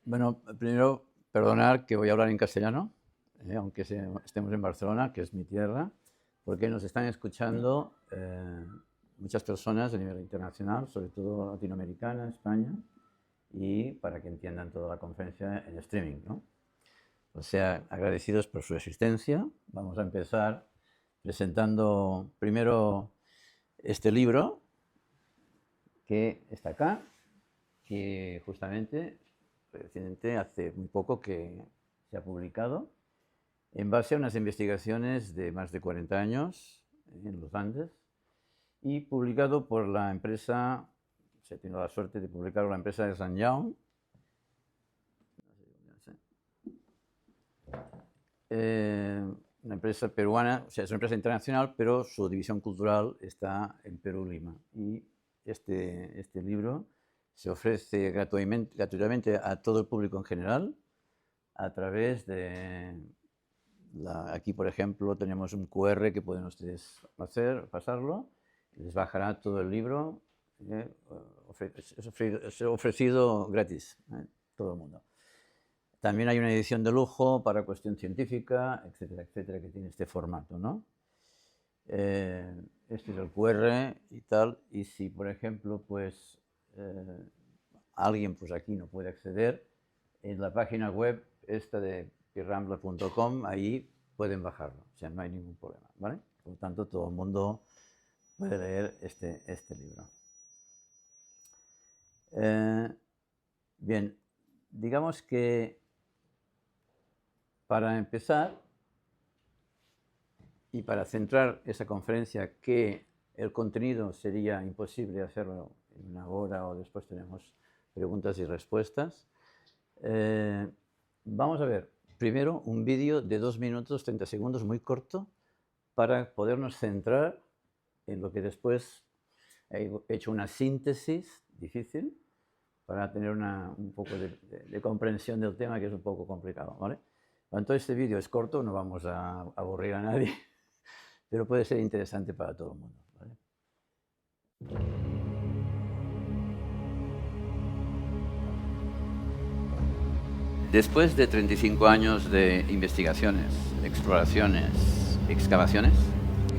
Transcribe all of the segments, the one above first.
Bueno, primero, perdonar que voy a hablar en castellano, aunque estemos en Barcelona, que es mi tierra, porque nos están escuchando muchas personas a nivel internacional, sobre todo latinoamericana, España, y para que entiendan toda la conferencia en streaming, ¿no? O sea, agradecidos por su existencia. Vamos a empezar presentando primero este libro, que está acá, que justamente recientemente, hace muy poco que se ha publicado, en base a unas investigaciones de más de 40 años en los Andes y publicado por la empresa, se ha tenido la suerte de publicar por la empresa de San Young, una empresa peruana, o sea, es una empresa internacional, pero su división cultural está en Perú, Lima. Y este libro se ofrece gratuitamente a todo el público en general a través de aquí, por ejemplo, tenemos un QR que pueden ustedes pasarlo, les bajará todo el libro, es ofrecido gratis, todo el mundo. También hay una edición de lujo para cuestión científica, etcétera, etcétera, que tiene este formato, ¿no? Este es el QR y tal, y si, por ejemplo, pues alguien pues aquí no puede acceder, en la página web esta de pirrambla.com, ahí pueden bajarlo, o sea, no hay ningún problema, ¿vale? Por lo tanto, todo el mundo puede leer este libro. Bien, digamos que para empezar y para centrar esa conferencia, que el contenido sería imposible hacerlo en una hora o después tenemos preguntas y respuestas, vamos a ver primero un vídeo de 2 minutos 30 segundos muy corto para podernos centrar en lo que después he hecho una síntesis difícil para tener un poco de comprensión del tema, que es un poco complicado, ¿vale? Entonces este vídeo es corto, no vamos a aburrir a nadie, pero puede ser interesante para todo el mundo, ¿vale? Después de 35 años de investigaciones, exploraciones, excavaciones,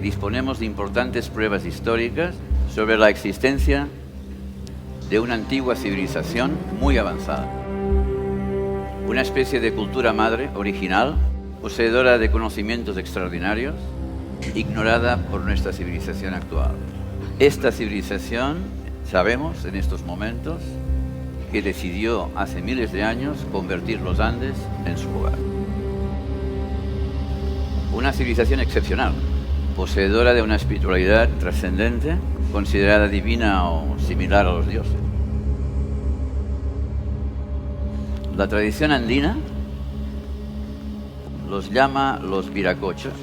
disponemos de importantes pruebas históricas sobre la existencia de una antigua civilización muy avanzada. Una especie de cultura madre original, poseedora de conocimientos extraordinarios, ignorada por nuestra civilización actual. Esta civilización, sabemos en estos momentos, que decidió hace miles de años convertir los Andes en su hogar. Una civilización excepcional, poseedora de una espiritualidad trascendente, considerada divina o similar a los dioses. La tradición andina los llama los viracochas.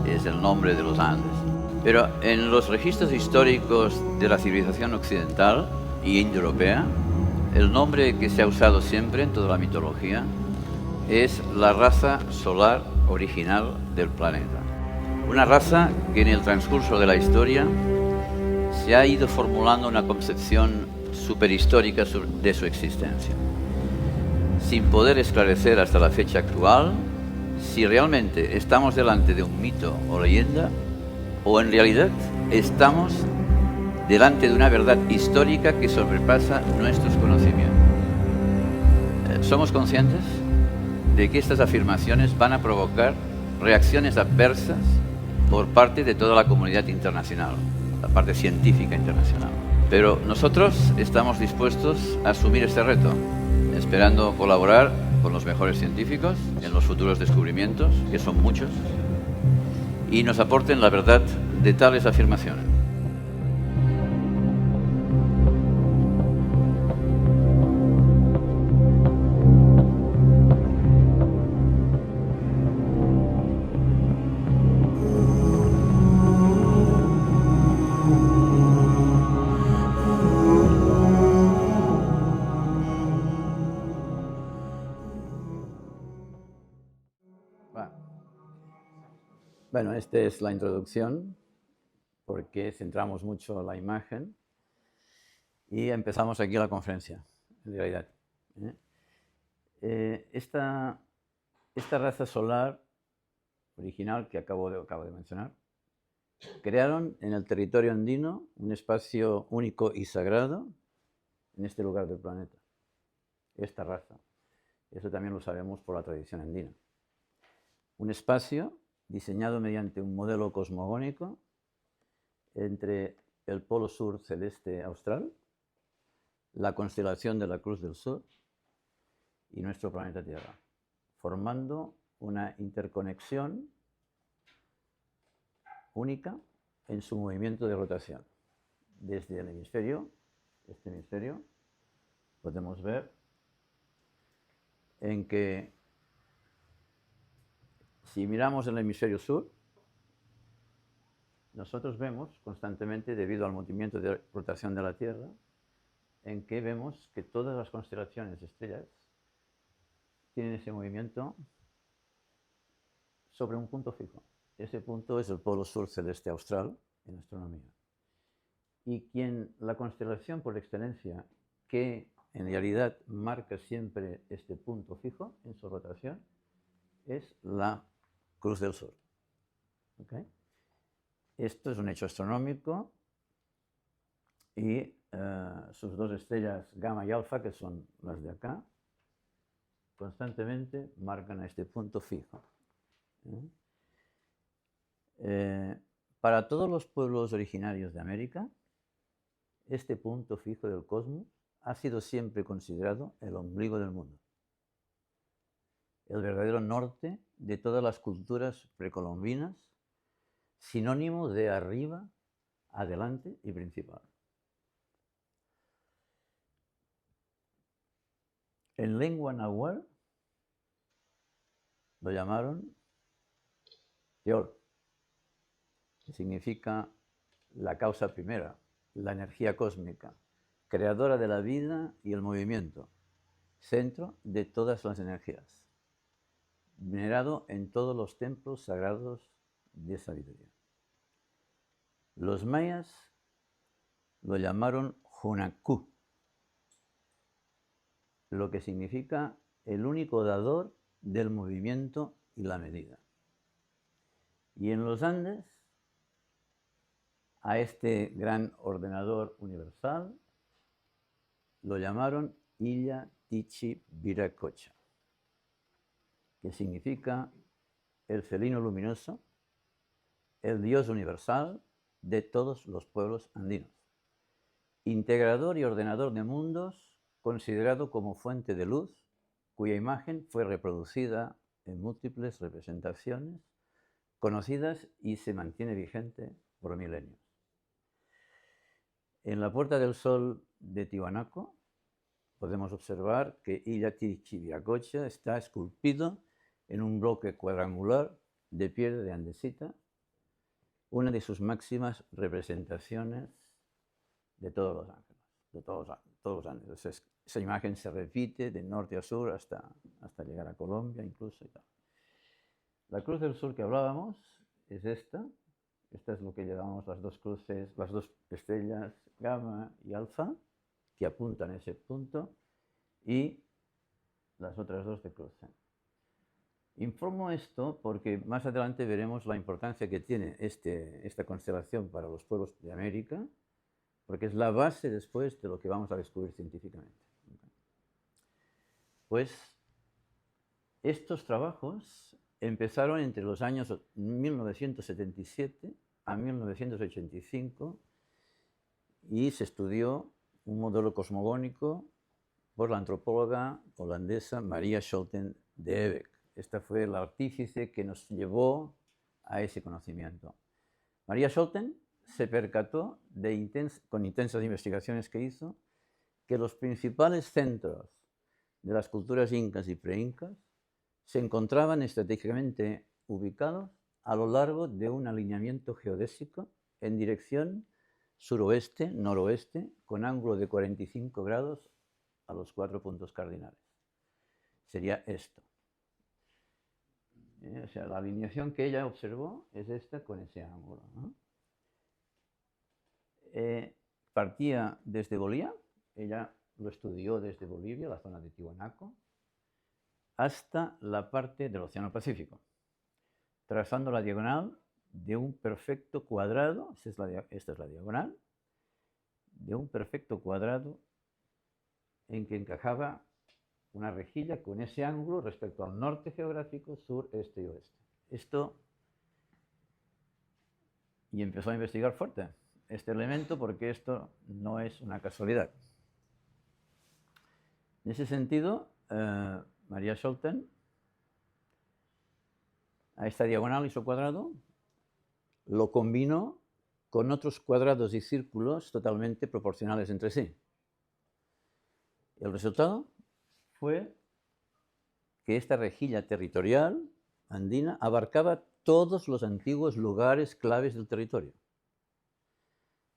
Es el nombre de los Andes. Pero en los registros históricos de la civilización occidental y indoeuropea, el nombre que se ha usado siempre en toda la mitología es la raza solar original del planeta. Una raza que en el transcurso de la historia se ha ido formulando una concepción superhistórica de su existencia, sin poder esclarecer hasta la fecha actual si realmente estamos delante de un mito o leyenda, o en realidad estamos delante de una verdad histórica que sobrepasa nuestros conocimientos. ¿Somos conscientes de que estas afirmaciones van a provocar reacciones adversas por parte de toda la comunidad internacional, la parte científica internacional? Pero nosotros estamos dispuestos a asumir este reto, esperando colaborar con los mejores científicos en los futuros descubrimientos, que son muchos, y nos aporten la verdad de tales afirmaciones. Bueno, esta es la introducción. porque centramos mucho la imagen y empezamos aquí la conferencia, en realidad. Esta raza solar original que acabo de mencionar, crearon en el territorio andino un espacio único y sagrado en este lugar del planeta. Esta raza. Eso también lo sabemos por la tradición andina. Un espacio diseñado mediante un modelo cosmogónico entre el polo sur celeste austral, la constelación de la Cruz del Sur y nuestro planeta Tierra, formando una interconexión única en su movimiento de rotación. Desde el hemisferio, este hemisferio, podemos ver en que si miramos el hemisferio sur, nosotros vemos constantemente, debido al movimiento de rotación de la Tierra, en que vemos que todas las constelaciones de estrellas tienen ese movimiento sobre un punto fijo. Ese punto es el polo sur celeste austral en astronomía. Y la constelación por excelencia que en realidad marca siempre este punto fijo en su rotación es la Cruz del Sur. ¿Okay? Esto es un hecho astronómico y sus dos estrellas gamma y alfa, que son las de acá, constantemente marcan a este punto fijo. Para todos los pueblos originarios de América, este punto fijo del cosmos ha sido siempre considerado el ombligo del mundo, el verdadero norte de todas las culturas precolombinas, sinónimo de arriba, adelante y principal. En lengua náhuatl lo llamaron Teol, que significa la causa primera, la energía cósmica, creadora de la vida y el movimiento, centro de todas las energías, venerado en todos los templos sagrados de sabiduría. Los mayas lo llamaron Hunacú, lo que significa el único dador del movimiento y la medida. Y en los Andes, a este gran ordenador universal lo llamaron Illa Tichi Viracocha, que significa el felino luminoso, el Dios universal de todos los pueblos andinos, integrador y ordenador de mundos, considerado como fuente de luz, cuya imagen fue reproducida en múltiples representaciones conocidas y se mantiene vigente por milenios. En la Puerta del Sol de Tiwanaku podemos observar que Illa Tichi Viracocha está esculpido en un bloque cuadrangular de piedra de andesita, una de sus máximas representaciones de todos los ángeles, de todos los ángeles. Esa imagen se repite de norte a sur hasta llegar a Colombia incluso y tal. La Cruz del Sur que hablábamos es esta. Esta es lo que llamamos las dos cruces, las dos estrellas gamma y alfa, que apuntan a ese punto, y las otras dos de cruce. Informo esto porque más adelante veremos la importancia que tiene esta constelación para los pueblos de América, porque es la base después de lo que vamos a descubrir científicamente. Pues estos trabajos empezaron entre los años 1977 a 1985 y se estudió un modelo cosmogónico por la antropóloga holandesa Maria Scholten de Ebeck. Esta fue la artífice que nos llevó a ese conocimiento. Maria Scholten se percató con intensas investigaciones que hizo que los principales centros de las culturas incas y preincas se encontraban estratégicamente ubicados a lo largo de un alineamiento geodésico en dirección suroeste-noroeste con ángulo de 45 grados a los 4 puntos cardinales. Sería esto. O sea, la alineación que ella observó es esta con ese ángulo, ¿no? partía desde Bolivia, ella lo estudió desde Bolivia, la zona de Tiwanaku, hasta la parte del Océano Pacífico, trazando la diagonal de un perfecto cuadrado, esta es la diagonal, de un perfecto cuadrado en que encajaba una rejilla con ese ángulo respecto al norte geográfico, sur, este y oeste. Y empezó a investigar fuerte este elemento porque esto no es una casualidad. En ese sentido, Maria Scholten, a esta diagonal isocuadrado, lo combinó con otros cuadrados y círculos totalmente proporcionales entre sí. El resultado fue que esta rejilla territorial andina abarcaba todos los antiguos lugares claves del territorio,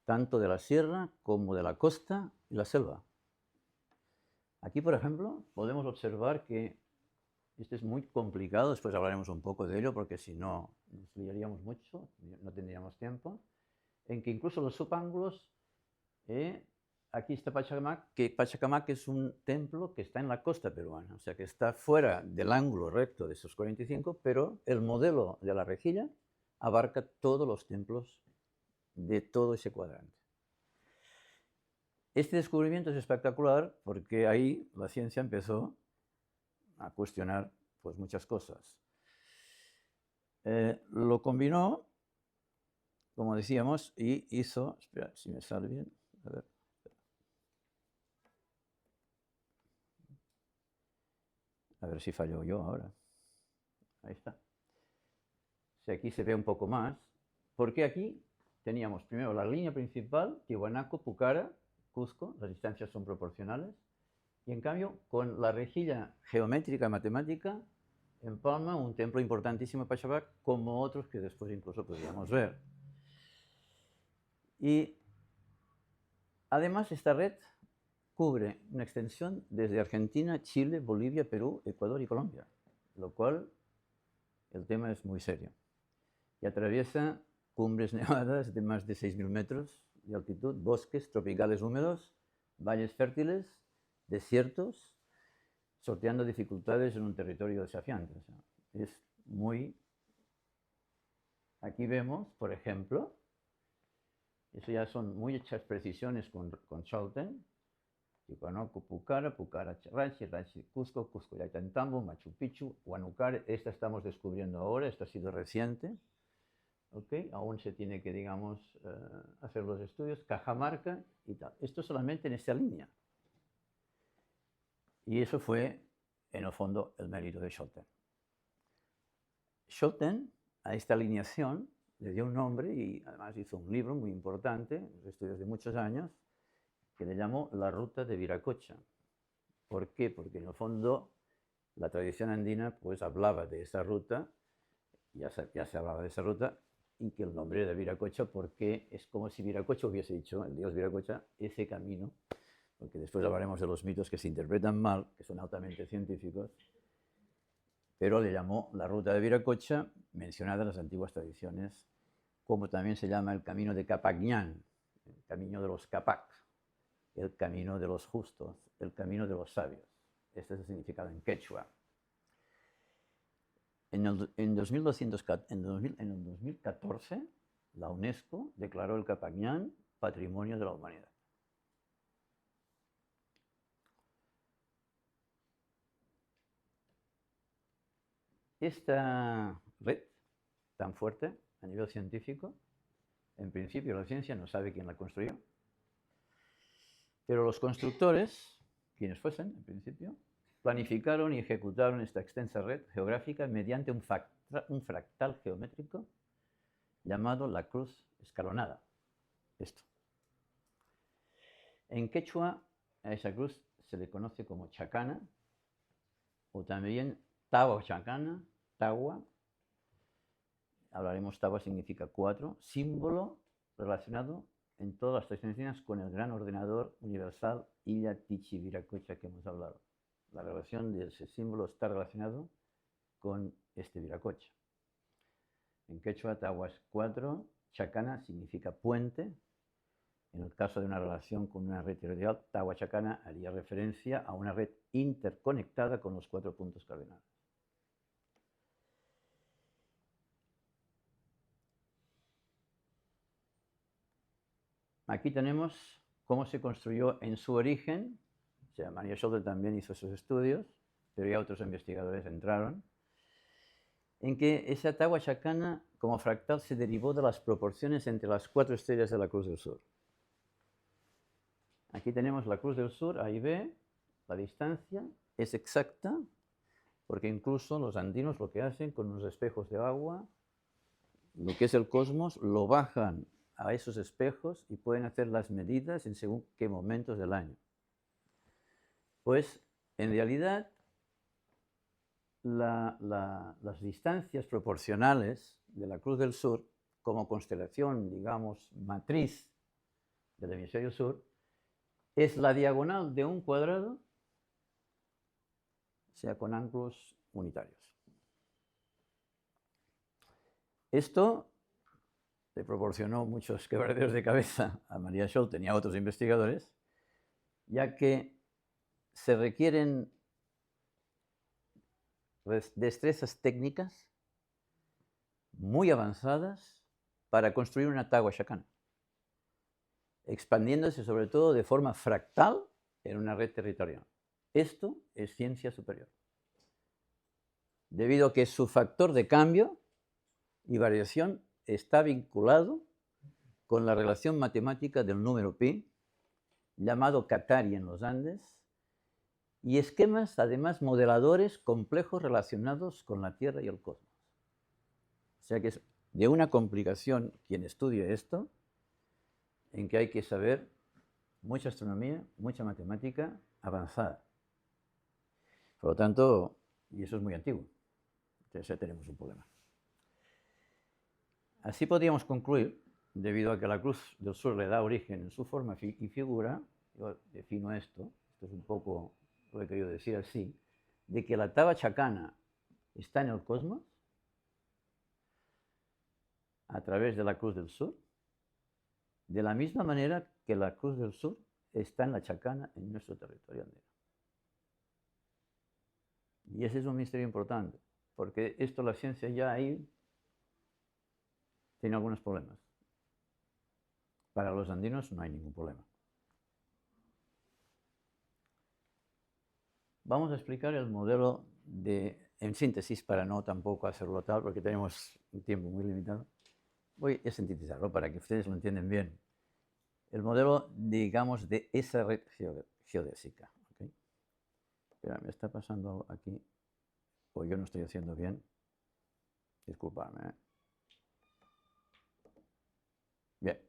tanto de la sierra como de la costa y la selva. Aquí, por ejemplo, podemos observar que esto es muy complicado, después hablaremos un poco de ello, porque si no nos liaríamos mucho, no tendríamos tiempo, en que incluso los subángulos, aquí está Pachacamac es un templo que está en la costa peruana, o sea que está fuera del ángulo recto de esos 45, pero el modelo de la rejilla abarca todos los templos de todo ese cuadrante. Este descubrimiento es espectacular porque ahí la ciencia empezó a cuestionar pues, muchas cosas. Lo combinó, como decíamos, y hizo... Espera, si me sale bien. A ver. A ver si fallo yo ahora. Ahí está. Si aquí se ve un poco más. Porque aquí teníamos primero la línea principal, Tiwanaku, Pucara, Cusco. Las distancias son proporcionales. Y en cambio, con la rejilla geométrica matemática, empalma un templo importantísimo de Pachacamac, como otros que después incluso podríamos ver. Y además esta red cubre una extensión desde Argentina, Chile, Bolivia, Perú, Ecuador y Colombia, lo cual el tema es muy serio. Y atraviesa cumbres nevadas de más de 6.000 metros de altitud, bosques tropicales húmedos, valles fértiles, desiertos, sorteando dificultades en un territorio desafiante. O sea, es muy... Aquí vemos, por ejemplo, eso ya son muy hechas precisiones con Scholten, Tiwanaku, Pucara, Pucara, Ranchi, Ranchi, Cusco, Cusco, Ollantaytambo, Machu Picchu, Huánucar. Esta estamos descubriendo ahora, esto ha sido reciente. ¿Okay? Aún se tiene que, digamos, hacer los estudios, Cajamarca y tal. Esto solamente en esta línea. Y eso fue, en el fondo, el mérito de Scholten. Scholten, a esta alineación, le dio un nombre y además hizo un libro muy importante, estudios de muchos años, que le llamó La Ruta de Viracocha. ¿Por qué? Porque en el fondo la tradición andina pues hablaba de esa ruta, ya se hablaba de esa ruta, y que el nombre de Viracocha porque es como si Viracocha hubiese dicho, el dios Viracocha, ese camino, porque después hablaremos de los mitos que se interpretan mal, que son altamente científicos, pero le llamó la ruta de Viracocha, mencionada en las antiguas tradiciones, como también se llama el camino de Capagñán, el camino de los Capac, el camino de los justos, el camino de los sabios. Este es el significado en quechua. En el 2014, la UNESCO declaró el Capagñán Patrimonio de la Humanidad. Esta red tan fuerte a nivel científico, en principio la ciencia no sabe quién la construyó, pero los constructores, quienes fuesen en principio, planificaron y ejecutaron esta extensa red geográfica mediante un fractal geométrico llamado la cruz escalonada. Esto. En quechua a esa cruz se le conoce como chacana o también tawa chacana, tawa. Hablaremos, tawa significa 4, símbolo relacionado en todas las tradiciones con el gran ordenador universal Illa Tichi Viracocha que hemos hablado. La relación de ese símbolo está relacionado con este Viracocha. En quechua, tawa es 4, chacana significa puente. En el caso de una relación con una red territorial, Tahuachacana haría referencia a una red interconectada con los 4 puntos cardinales. Aquí tenemos cómo se construyó en su origen. O sea, María Scholten también hizo sus estudios, pero ya otros investigadores entraron, en que esa Tahuachacana como fractal se derivó de las proporciones entre las 4 estrellas de la Cruz del Sur. Aquí tenemos la Cruz del Sur, A y B, la distancia es exacta, porque incluso los andinos lo que hacen con unos espejos de agua, lo que es el cosmos, lo bajan a esos espejos y pueden hacer las medidas en según qué momentos del año. Pues, en realidad, las distancias proporcionales de la Cruz del Sur, como constelación, digamos, matriz del hemisferio sur, es la diagonal de un cuadrado, o sea, con ángulos unitarios. Esto le proporcionó muchos quebraderos de cabeza a María Scholten y a otros investigadores, ya que se requieren destrezas técnicas muy avanzadas para construir una Tahuachacana, expandiéndose sobre todo de forma fractal en una red territorial. Esto es ciencia superior, debido a que su factor de cambio y variación está vinculado con la relación matemática del número pi, llamado Catari en los Andes, y esquemas, además, modeladores complejos relacionados con la Tierra y el cosmos. O sea que es de una complicación quien estudie esto, en que hay que saber mucha astronomía, mucha matemática avanzada. Por lo tanto, y eso es muy antiguo, entonces ya tenemos un problema. Así podríamos concluir, debido a que la Cruz del Sur le da origen en su forma y figura, yo defino esto es un poco lo que he querido decir así, de que la Tahuachacana está en el cosmos a través de la Cruz del Sur, de la misma manera que la Cruz del Sur está en la Chacana en nuestro territorio andino. Y ese es un misterio importante, porque esto la ciencia ya ahí tiene algunos problemas. Para los andinos no hay ningún problema. Vamos a explicar el modelo en síntesis, para no tampoco hacerlo tal, porque tenemos un tiempo muy limitado. Voy a sintetizarlo para que ustedes lo entiendan bien. El modelo, digamos, de esa red geodésica. ¿Okay? Espera, me está pasando algo aquí, o yo no estoy haciendo bien. Disculpadme. Bien.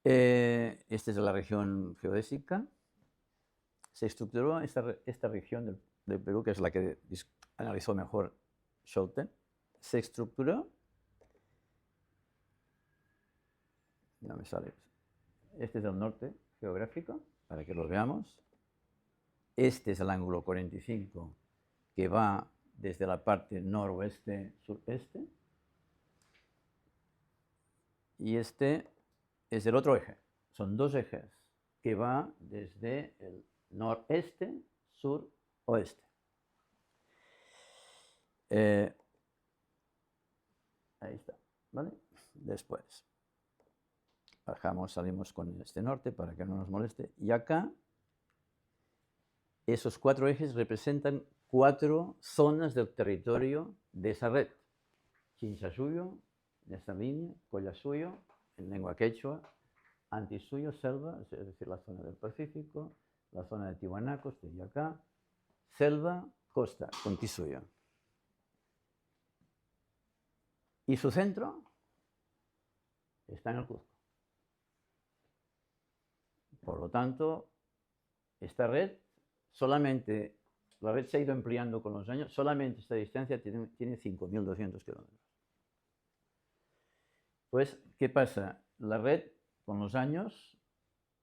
Esta es la región geodésica. Se estructuró esta región del Perú, que es la que analizó mejor Scholten. Se estructuró. No me sale. Este es el norte geográfico, para que lo veamos. Este es el ángulo 45, que va desde la parte noroeste-sureste. Y este es el otro eje. Son 2 ejes que va desde el noreste, sur, oeste. Ahí está, ¿vale? Después bajamos, salimos con este norte para que no nos moleste. Y acá, esos 4 ejes representan 4 zonas del territorio de esa red. Chinchasuyo, en esta línea, Collasuyo, en lengua quechua, Antisuyo, selva, es decir, la zona del Pacífico, la zona de Tiwanaku, estoy acá, selva, costa, con Tisuyo. Y su centro está en el Cuzco. Por lo tanto, esta red, la red se ha ido ampliando con los años, solamente esta distancia tiene 5.200 kilómetros. Pues, ¿qué pasa? La red, con los años,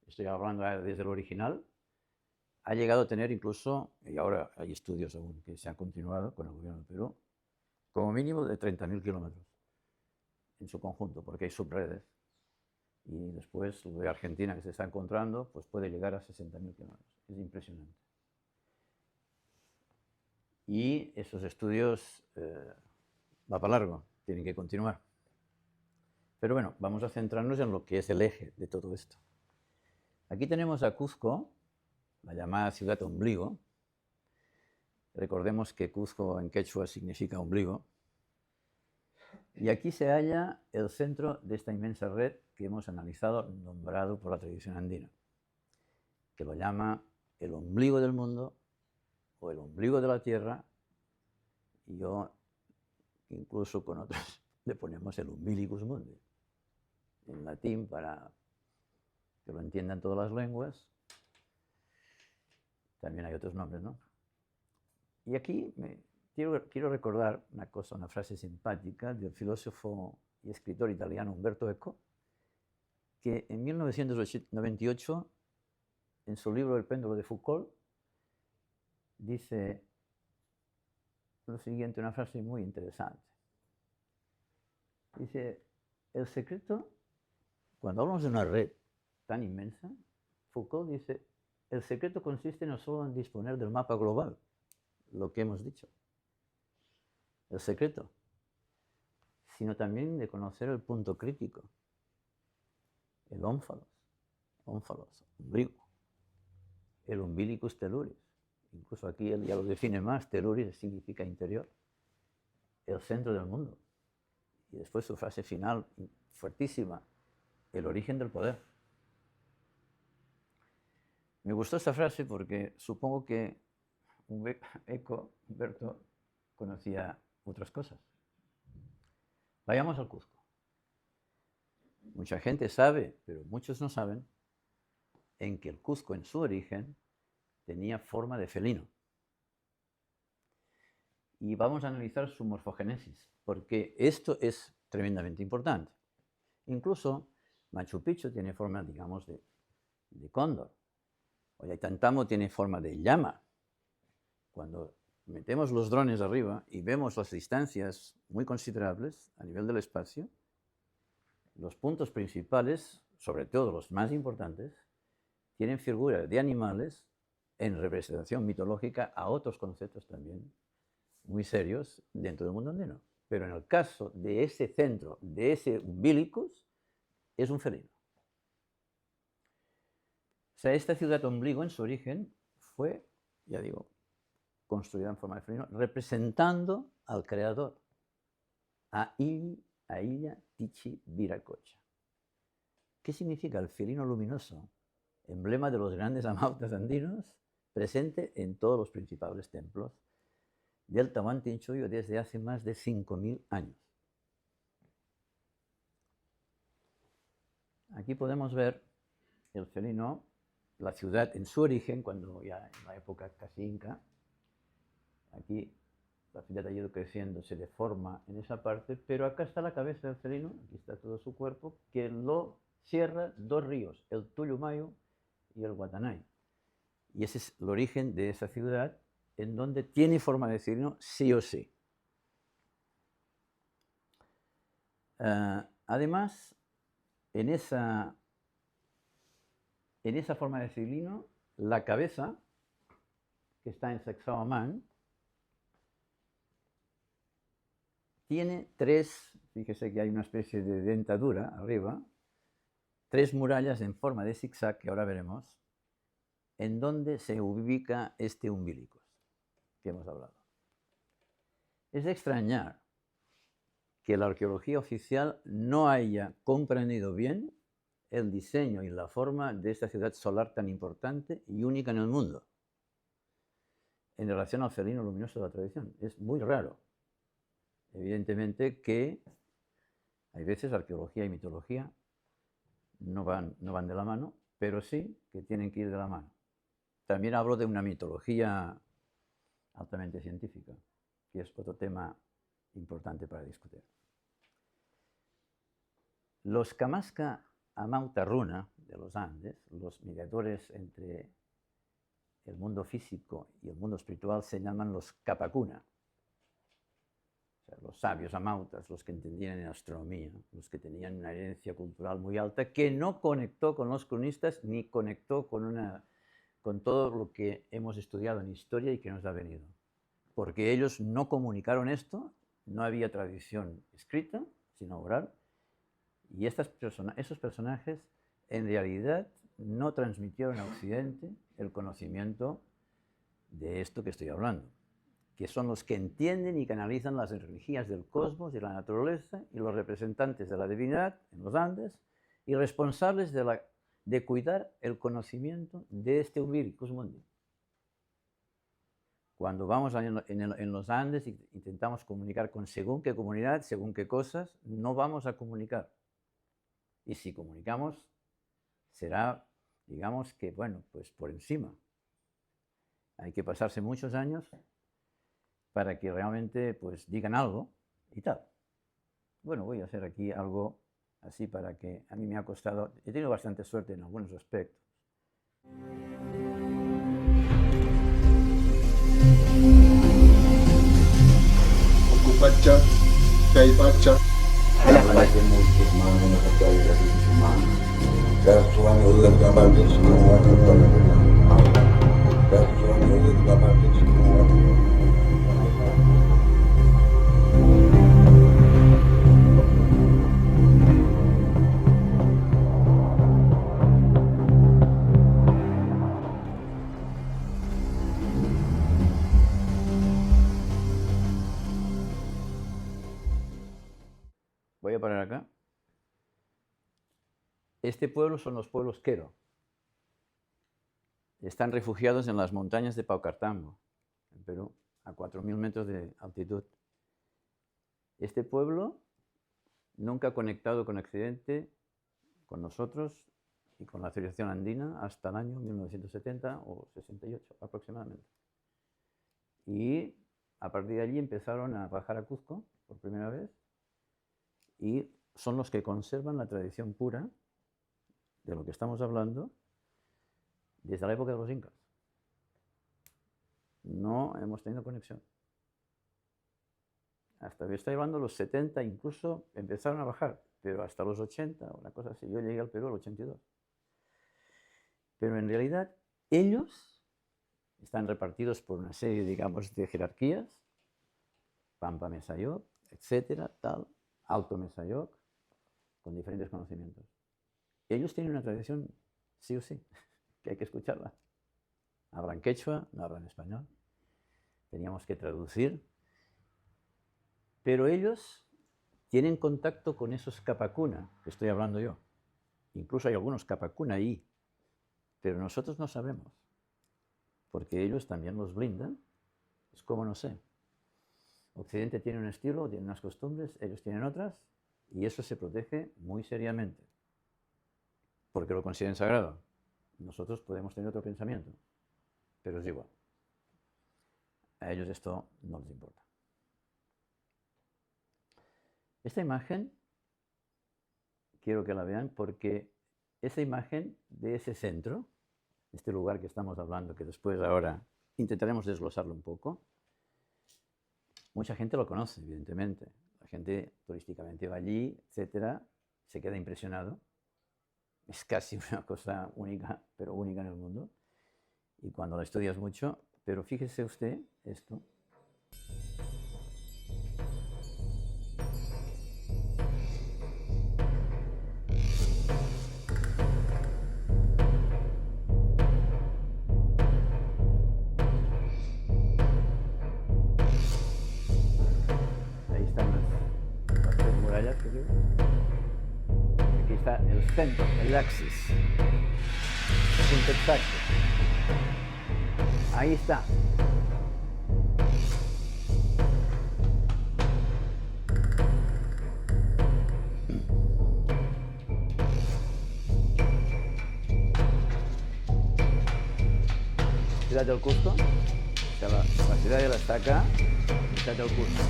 estoy hablando desde el original, ha llegado a tener incluso, y ahora hay estudios aún que se han continuado con el gobierno de Perú, como mínimo de 30.000 kilómetros en su conjunto, porque hay subredes. y después lo de Argentina que se está encontrando, pues puede llegar a 60.000 kilómetros. Es impresionante. Y esos estudios va para largo, tienen que continuar. Pero bueno, vamos a centrarnos en lo que es el eje de todo esto. Aquí tenemos a Cuzco, la llamada ciudad ombligo. Recordemos que Cuzco en quechua significa ombligo. Y aquí se halla el centro de esta inmensa red que hemos analizado, nombrado por la tradición andina, que lo llama el ombligo del mundo o el ombligo de la tierra, y yo incluso con otros le ponemos el umbilicus mundi, en latín para que lo entiendan todas las lenguas. También hay otros nombres, ¿no? Y aquí quiero recordar una frase simpática del filósofo y escritor italiano Umberto Eco, que en 1998, en su libro El péndulo de Foucault, dice lo siguiente, una frase muy interesante. Dice, el secreto, cuando hablamos de una red tan inmensa, Foucault dice, el secreto consiste no solo en disponer del mapa global, lo que hemos dicho, el secreto, sino también de conocer el punto crítico, el ónfalos, ombligo, el umbilicus telluris. Incluso aquí él ya lo define más, telluris significa interior, el centro del mundo. Y después su frase final, fuertísima, el origen del poder. Me gustó esta frase porque supongo que Humberto conocía otras cosas. Vayamos al Cuzco. Mucha gente sabe, pero muchos no saben, en que el Cuzco en su origen tenía forma de felino. Y vamos a analizar su morfogénesis, porque esto es tremendamente importante. Incluso Machu Picchu tiene forma, digamos, de cóndor. Ollantaytambo tiene forma de llama. Cuando metemos los drones arriba y vemos las distancias muy considerables a nivel del espacio, los puntos principales, sobre todo los más importantes, tienen figuras de animales en representación mitológica a otros conceptos también muy serios dentro del mundo andino. Pero en el caso de ese centro, de ese umbilicus, es un felino. O sea, esta ciudad ombligo en su origen fue, ya digo, construida en forma de felino, representando al creador, a Illa Tichi Viracocha. ¿Qué significa el felino luminoso? Emblema de los grandes amautas andinos, presente en todos los principales templos del Tahuantinsuyo desde hace más de 5.000 años. Aquí podemos ver el felino, la ciudad en su origen, cuando ya en la época casi inca. Aquí la ciudad ha ido creciendo, se deforma en esa parte, pero acá está la cabeza del felino, aquí está todo su cuerpo, que lo cierra dos ríos, el Tullumayo y el Guatanay. Y ese es el origen de esa ciudad, en donde tiene forma de felino sí o sí. Además, en esa forma de felino, la cabeza, que está en Sacsayhuamán, tiene tres, fíjese que hay una especie de dentadura arriba, tres murallas en forma de zigzag, que ahora veremos, en donde se ubica este umbilicus que hemos hablado. Es de extrañar que la arqueología oficial no haya comprendido bien el diseño y la forma de esta ciudad solar tan importante y única en el mundo en relación al felino luminoso de la tradición. Es muy raro. Evidentemente que hay veces arqueología y mitología no van de la mano, pero sí que tienen que ir de la mano. También hablo de una mitología altamente científica, que es otro tema importante para discutir. Los Kamasca Amauta Runa de los Andes, los mediadores entre el mundo físico y el mundo espiritual, se llaman los Kapakuna. O sea, los sabios amautas, los que entendían en astronomía, los que tenían una herencia cultural muy alta, que no conectó con los cronistas ni conectó con todo lo que hemos estudiado en historia y que nos ha venido. Porque ellos no comunicaron esto, no había tradición escrita, sino oral, y esos personajes en realidad no transmitieron a Occidente el conocimiento de esto que estoy hablando, que son los que entienden y canalizan las energías del cosmos, de la naturaleza, y los representantes de la divinidad en los Andes, y responsables de cuidar el conocimiento de este Umbiricus Mundi. Cuando vamos en los Andes y intentamos comunicar con según qué comunidad, según qué cosas, no vamos a comunicar. Y si comunicamos, será, digamos que, bueno, pues por encima. Hay que pasarse muchos años para que realmente pues digan algo y tal. Bueno, voy a hacer aquí algo así para que a mí me ha costado, he tenido bastante suerte en algunos aspectos. Okupacha, Kaipacha. Voy a parar acá. Este pueblo son los pueblos Quero. Están refugiados en las montañas de Paucartambo, en Perú, a 4.000 metros de altitud. Este pueblo nunca ha conectado con Occidente, con nosotros y con la civilización andina hasta el año 1970 o 68 aproximadamente. Y a partir de allí empezaron a bajar a Cuzco por primera vez y son los que conservan la tradición pura de lo que estamos hablando desde la época de los incas. No hemos tenido conexión. Hasta que estoy hablando los 70 incluso empezaron a bajar, pero hasta los 80, una cosa así. Yo llegué al Perú al 82. Pero en realidad ellos están repartidos por una serie, digamos, de jerarquías, Pampa Mesayoc, etcétera, tal, Alto Mesayoc, con diferentes conocimientos. Ellos tienen una tradición, sí o sí, que hay que escucharla. Hablan quechua, no hablan español. Teníamos que traducir. Pero ellos tienen contacto con esos Capacuna, que estoy hablando yo. Incluso hay algunos Capacuna ahí. Pero nosotros no sabemos. Porque ellos también los blindan. Es como, no sé. Occidente tiene un estilo, tiene unas costumbres, ellos tienen otras. Y eso se protege muy seriamente. Porque lo consideran sagrado. Nosotros podemos tener otro pensamiento, pero es igual. A ellos esto no les importa. Esta imagen, quiero que la vean porque esa imagen de ese centro, este lugar que estamos hablando, que después ahora intentaremos desglosarlo un poco, mucha gente lo conoce, evidentemente. La gente turísticamente va allí, etcétera, se queda impresionado. Es casi una cosa única, pero única en el mundo. Y cuando lo estudias mucho, pero fíjese usted esto. Ahí están las tres murallas, creo. Aquí está el centro, el axis. El punto exacto. Ahí está. Ciudad del Cusco. O sea, la ciudad ya está acá. Ciudad del Cusco.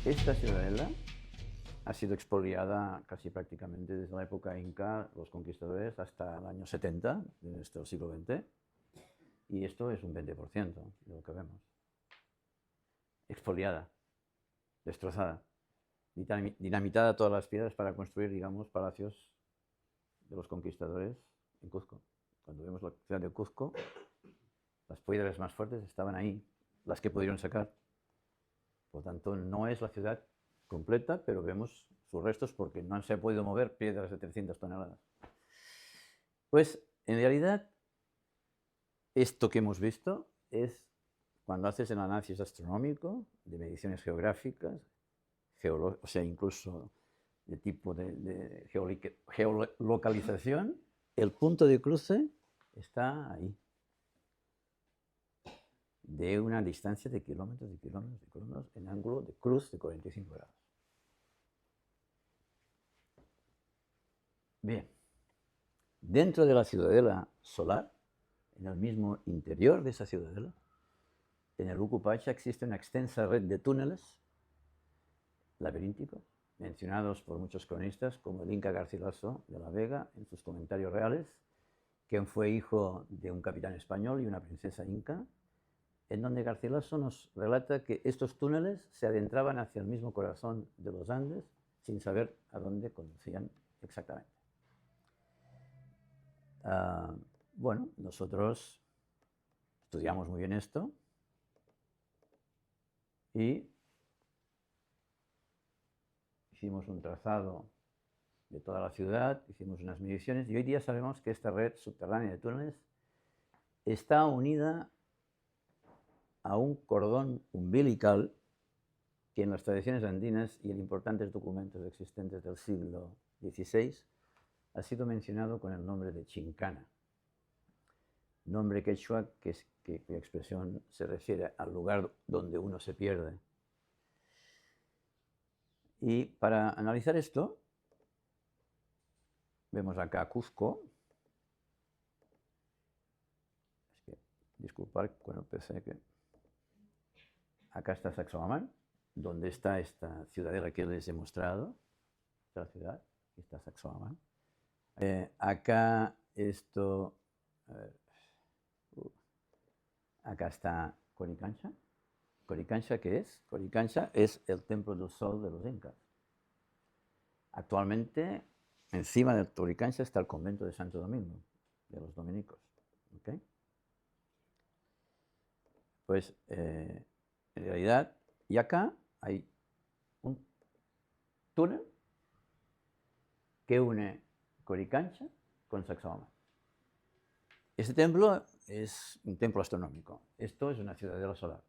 Esta ciudadela ha sido expoliada casi prácticamente desde la época inca, los conquistadores, hasta el año 70 de nuestro siglo XX. Y esto es un 20% de lo que vemos. Expoliada, destrozada, dinamitada todas las piedras para construir, digamos, palacios de los conquistadores en Cuzco. Cuando vemos la ciudad de Cuzco, las piedras más fuertes estaban ahí, las que pudieron sacar. Por lo tanto, no es la ciudad completa, pero vemos sus restos porque no se ha podido mover piedras de 300 toneladas. Pues, en realidad, esto que hemos visto es cuando haces el análisis astronómico, de mediciones geográficas, o sea, incluso de tipo de geolocalización, el punto de cruce está ahí, de una distancia de kilómetros, en ángulo de cruz de 45 grados. Bien, dentro de la ciudadela solar, en el mismo interior de esa ciudadela, en el Ucupacha existe una extensa red de túneles laberínticos, mencionados por muchos cronistas como el Inca Garcilaso de la Vega en sus comentarios reales, quien fue hijo de un capitán español y una princesa inca, en donde Garcilaso nos relata que estos túneles se adentraban hacia el mismo corazón de los Andes sin saber a dónde conducían exactamente. Bueno, nosotros estudiamos muy bien esto y hicimos un trazado de toda la ciudad, hicimos unas mediciones y hoy día sabemos que esta red subterránea de túneles está unida a un cordón umbilical que en las tradiciones andinas y en importantes documentos existentes del siglo XVI ha sido mencionado con el nombre de Chincana, nombre quechua cuya expresión se refiere al lugar donde uno se pierde. Y para analizar esto, vemos acá Cuzco. Disculpad con el PC que... Acá está Sacsayhuamán, donde está esta ciudadela que les he mostrado. Esta ciudad, aquí está Sacsayhuamán. Acá esto... acá está Coricancha. ¿Coricancha qué es? Coricancha es el templo del sol de los incas. Actualmente, encima del Coricancha está el convento de Santo Domingo, de los dominicos. ¿Okay? Pues, en realidad, y acá hay un túnel que une Coricancha con Sacsayhuamán. Este templo es un templo astronómico. Esto es una ciudadela solar.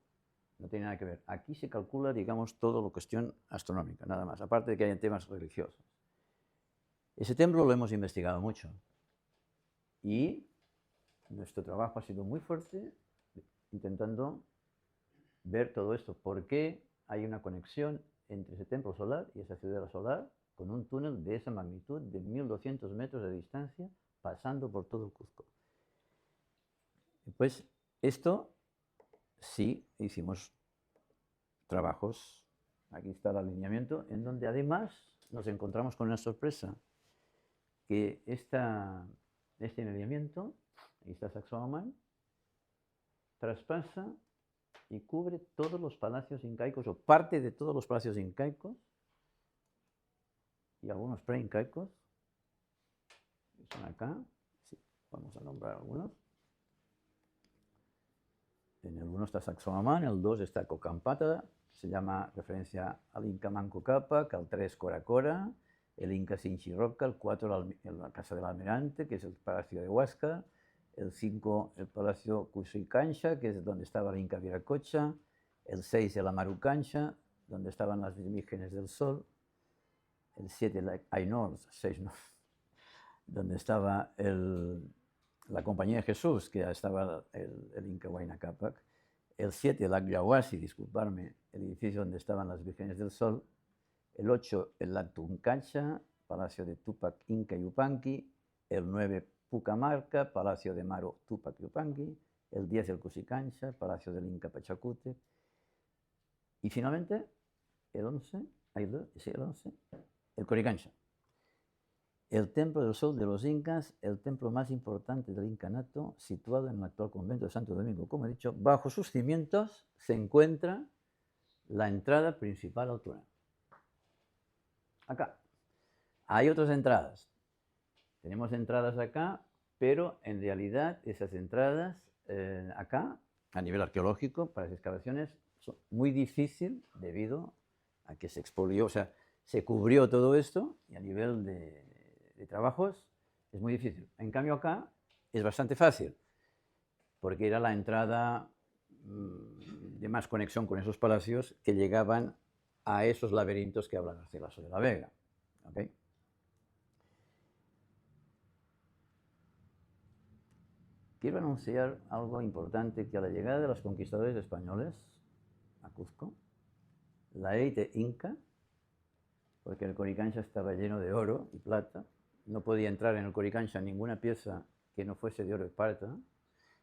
No tiene nada que ver. Aquí se calcula, digamos, toda la cuestión astronómica, nada más, aparte de que hay temas religiosos. Ese templo lo hemos investigado mucho y nuestro trabajo ha sido muy fuerte intentando ver todo esto. ¿Por qué hay una conexión entre ese templo solar y esa ciudadela solar con un túnel de esa magnitud de 1200 metros de distancia pasando por todo el Cuzco? Pues esto sí hicimos trabajos, aquí está el alineamiento, en donde además nos encontramos con una sorpresa, que este alineamiento, ahí está Sacsayhuamán, traspasa y cubre todos los palacios incaicos, o parte de todos los palacios incaicos, y algunos preincaicos, que son acá, sí, vamos a nombrar algunos. En el 1 está Sacsayhuamán, el 2 está Cocampata, se llama referencia al Inca Manco Cápac, al 3 Cora Cora, el Inca Sinchi-Roca, el 4 la Casa del Almirante, que es el Palacio de Huáscar, el 5 el Palacio Cusicancha, que es donde estaba el Inca Viracocha, el 6 el Amarucancha, donde estaban las Vírgenes del Sol, el 7 la Ainur, 6 no, donde estaba la Compañía de Jesús, que estaba el Inca Huayna Cápac, el 7 el Agriahuasi, disculparme, el edificio donde estaban las Vírgenes del Sol, el 8 el Lactuncancha, Palacio de Tupac Inca Yupanqui, el 9 Pucamarca, Palacio de Maro Tupac Yupanqui, el 10 el Cusicancha, Palacio del Inca Pachacute, y finalmente el 11 el Coricancha. El templo del sol de los incas, el templo más importante del incanato, situado en el actual convento de Santo Domingo. Como he dicho, bajo sus cimientos se encuentra la entrada principal al túnel. Acá. Hay otras entradas. Tenemos entradas acá, pero en realidad esas entradas acá, a nivel arqueológico, para las excavaciones, son muy difíciles debido a que se expolió, o sea, se cubrió todo esto y a nivel de trabajos es muy difícil. En cambio acá es bastante fácil, porque era la entrada de más conexión con esos palacios que llegaban a esos laberintos que habla Garcilaso de la Vega. ¿Okay? Quiero anunciar algo importante, que a la llegada de los conquistadores españoles a Cuzco, la élite inca, porque el Coricancha estaba lleno de oro y plata, no podía entrar en el Coricancha ninguna pieza que no fuese de oro y plata,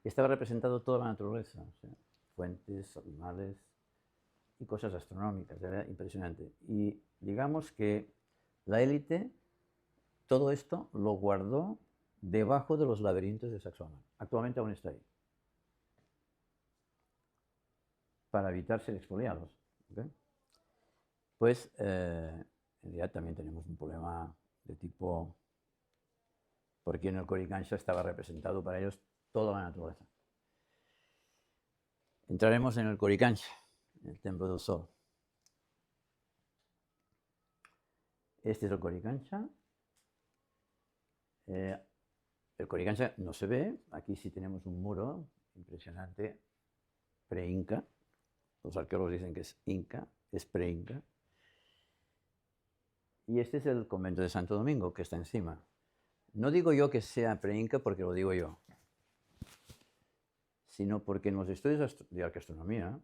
y estaba representado toda la naturaleza, o sea, fuentes, animales y cosas astronómicas, era impresionante. Y digamos que la élite, todo esto lo guardó debajo de los laberintos de Sacsayhuamán. Actualmente aún está ahí, para evitar ser expoliados. ¿Okay? Pues en realidad también tenemos un problema de tipo, porque en el Coricancha estaba representado para ellos toda la naturaleza. Entraremos en el Coricancha, en el Templo del Sol. Este es el Coricancha. El Coricancha no se ve. Aquí sí tenemos un muro impresionante, pre-inca. Los arqueólogos dicen que es inca, es pre-inca. Y este es el convento de Santo Domingo, que está encima. No digo yo que sea pre-inca porque lo digo yo, sino porque en los estudios de arqueastronomía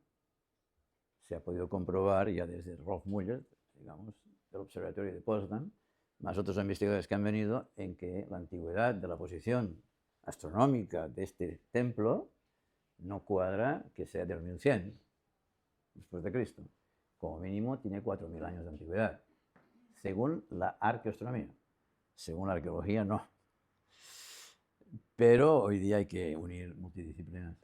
se ha podido comprobar, ya desde Rolf Müller, digamos, del Observatorio de Potsdam, más otros investigadores que han venido, en que la antigüedad de la posición astronómica de este templo no cuadra que sea del 1100 después de Cristo. Como mínimo tiene 4000 años de antigüedad, según la arqueastronomía. Según la arqueología, no. Pero hoy día hay que unir multidisciplinas,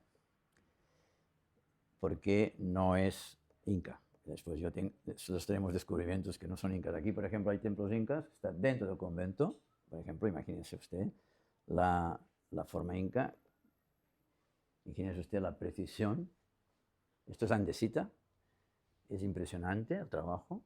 porque no es inca. Después nosotros tenemos descubrimientos que no son incas. Aquí, por ejemplo, hay templos incas que están dentro del convento. Por ejemplo, imagínense usted la forma inca. Imagínense usted la precisión. Esto es andesita. Es impresionante el trabajo.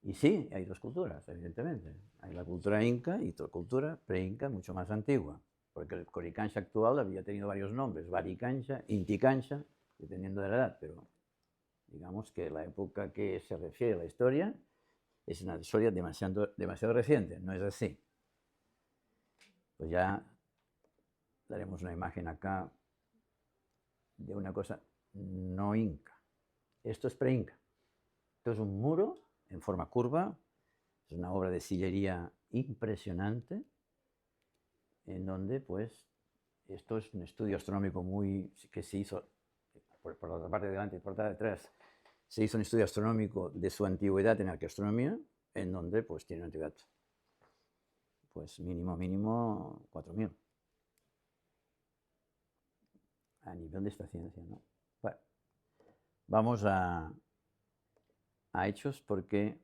Y sí, hay dos culturas, evidentemente. Hay la cultura inca y otra cultura pre-inca mucho más antigua. Porque el Coricancha actual había tenido varios nombres. Varicancha, Inticancha, dependiendo de la edad, pero digamos que la época que se refiere a la historia es una historia demasiado reciente, no es así. Pues ya daremos una imagen acá de una cosa no inca. Esto es pre-inca. Esto es un muro en forma curva, es una obra de sillería impresionante, en donde pues esto es un estudio astronómico que se hizo por la parte de delante y por la parte de atrás. Se hizo un estudio astronómico de su antigüedad en arqueastronomía, en donde pues tiene una antigüedad pues mínimo 4000. A nivel de esta ciencia, ¿no? Bueno, vamos a Hechos, porque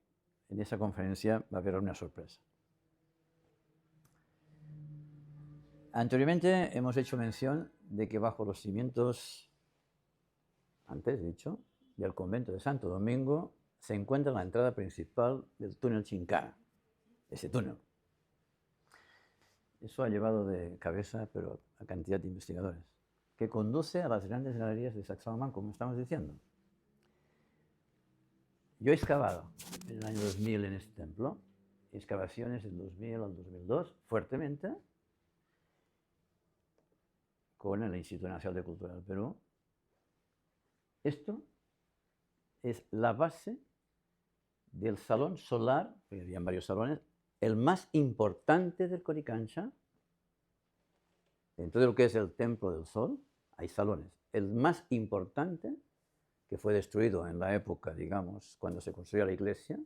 en esa conferencia va a haber una sorpresa. Anteriormente hemos hecho mención de que bajo los cimientos, antes dicho, del convento de Santo Domingo se encuentra la entrada principal del túnel Chincara, ese túnel. Eso ha llevado de cabeza, pero a cantidad de investigadores, que conduce a las grandes galerías de Sacsayhuamán, como estamos diciendo. Yo he excavado en el año 2000 en este templo, excavaciones del 2000 al 2002, fuertemente, con el Instituto Nacional de Cultura del Perú. Esto es la base del salón solar, porque habían varios salones, el más importante del Coricancha. Dentro de lo que es el Templo del Sol, hay salones. El más importante que fue destruido en la época, digamos, cuando se construyó la iglesia,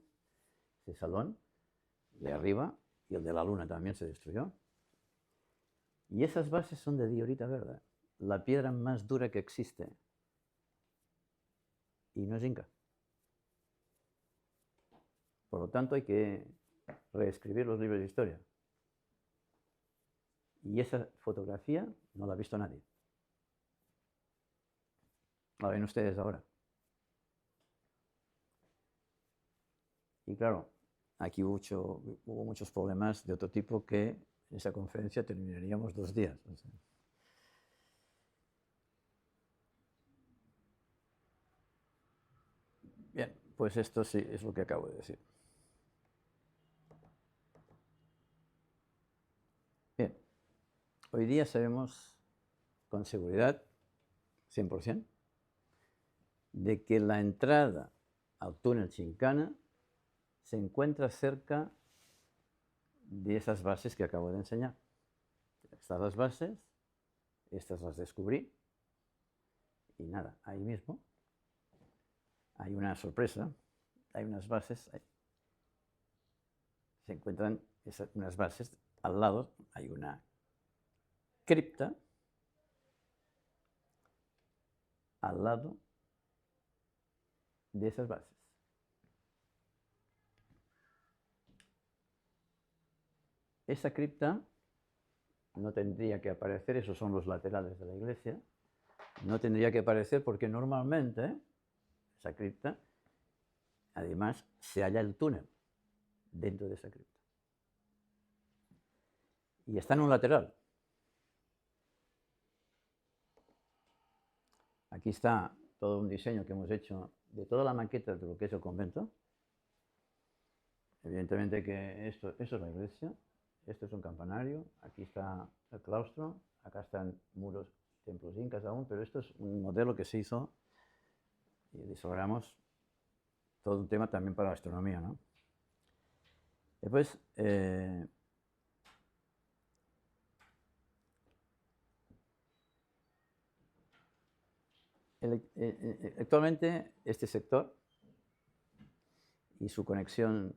ese salón de arriba, y el de la luna también se destruyó. Y esas bases son de diorita verde, la piedra más dura que existe. Y no es inca. Por lo tanto, hay que reescribir los libros de historia. Y esa fotografía no la ha visto nadie. La ven ustedes ahora. Y claro, aquí hubo muchos problemas de otro tipo que en esa conferencia terminaríamos 2 días. O sea. Bien, pues esto sí es lo que acabo de decir. Bien, hoy día sabemos con seguridad, 100%, de que la entrada al túnel Chincana se encuentra cerca de esas bases que acabo de enseñar. Estas las bases, estas las descubrí, y nada, ahí mismo hay una sorpresa, hay unas bases, se encuentran unas bases, al lado hay una cripta, al lado de esas bases. Esa cripta no tendría que aparecer, esos son los laterales de la iglesia, no tendría que aparecer porque normalmente esa cripta, además, se halla el túnel dentro de esa cripta. Y está en un lateral. Aquí está todo un diseño que hemos hecho de toda la maqueta de lo que es el convento. Evidentemente que esto es la iglesia, esto es un campanario, aquí está el claustro, acá están muros, templos incas aún, pero esto es un modelo que se hizo y desarrollamos todo un tema también para la astronomía, ¿no? Después, actualmente este sector y su conexión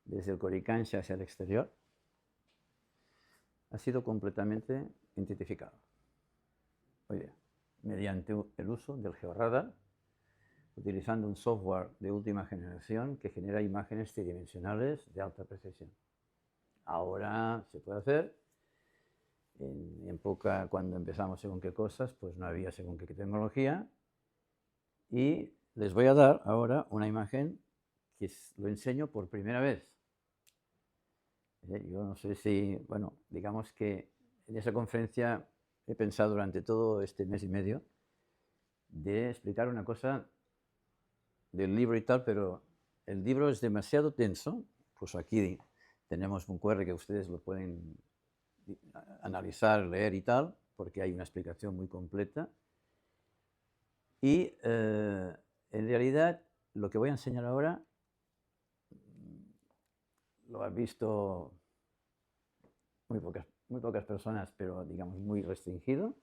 desde el Coricancha hacia el exterior ha sido completamente identificado hoy día, mediante el uso del georradar, utilizando un software de última generación que genera imágenes tridimensionales de alta precisión. Ahora se puede hacer. En época, cuando empezamos según qué cosas, pues no había según qué tecnología. Y les voy a dar ahora una imagen que lo enseño por primera vez. Yo no sé si, bueno, digamos que en esa conferencia he pensado durante todo este mes y medio de explicar una cosa del libro y tal, pero el libro es demasiado denso. Pues aquí tenemos un QR que ustedes lo pueden analizar, leer y tal, porque hay una explicación muy completa. Y en realidad lo que voy a enseñar ahora lo han visto muy pocas personas, pero digamos muy restringido,